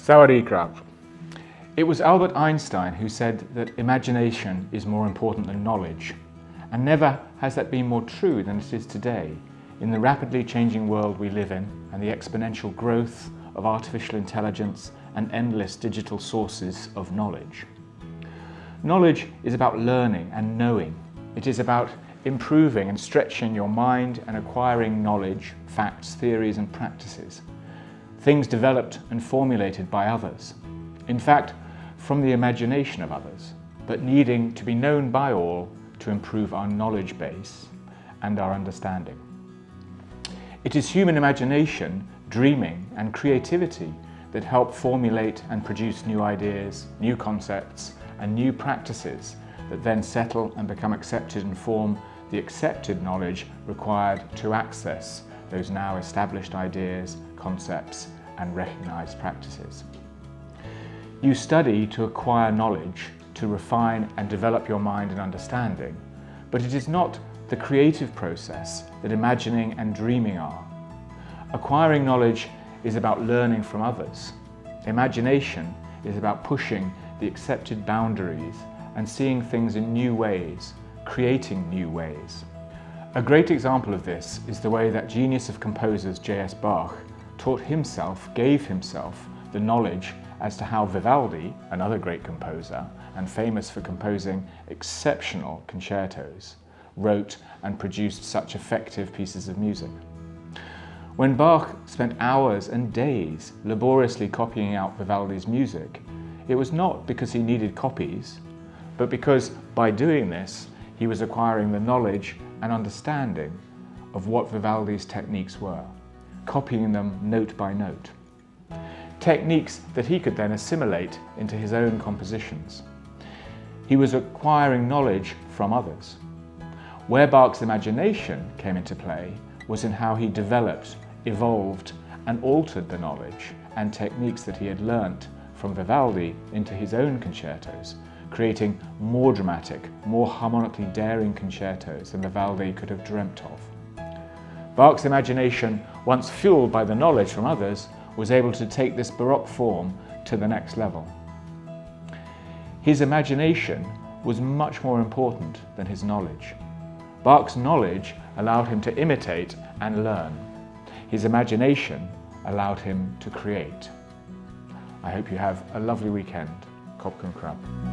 Sauerkraut. It was Albert Einstein who said that imagination is more important than knowledge, and never has that been more true than it is today in the rapidly changing world we live in and the exponential growth of artificial intelligence and endless digital sources of knowledge. Knowledge is about learning and knowing. It is about improving and stretching your mind and acquiring knowledge, facts, theories and practices, things developed and formulated by others. In fact, from the imagination of others, but needing to be known by all to improve our knowledge base and our understanding. It is human imagination, dreaming and creativity that help formulate and produce new ideas, new concepts and new practices that then settle and become accepted and form the accepted knowledge required to access those now established ideas, concepts and recognized practices. You study to acquire knowledge, to refine and develop your mind and understanding, but it is not the creative process that imagining and dreaming are. Acquiring knowledge is about learning from others. Imagination is about pushing the accepted boundaries and seeing things in new ways, creating new ways. A great example of this is the way that genius of composers J.S. Bach gave himself the knowledge as to how Vivaldi, another great composer and famous for composing exceptional concertos, wrote and produced such effective pieces of music. When Bach spent hours and days laboriously copying out Vivaldi's music, it was not because he needed copies, but because by doing this, he was acquiring the knowledge and understanding of what Vivaldi's techniques were, copying them note by note. Techniques that he could then assimilate into his own compositions. He was acquiring knowledge from others. Where Bach's imagination came into play was in how he developed, evolved and altered the knowledge and techniques that he had learnt from Vivaldi into his own concertos, creating more dramatic, more harmonically daring concertos than Vivaldi could have dreamt of. Bach's imagination, once fueled by the knowledge from others, was able to take this Baroque form to the next level. His imagination was much more important than his knowledge. Bach's knowledge allowed him to imitate and learn. His imagination allowed him to create. I hope you have a lovely weekend. Kopken Krab.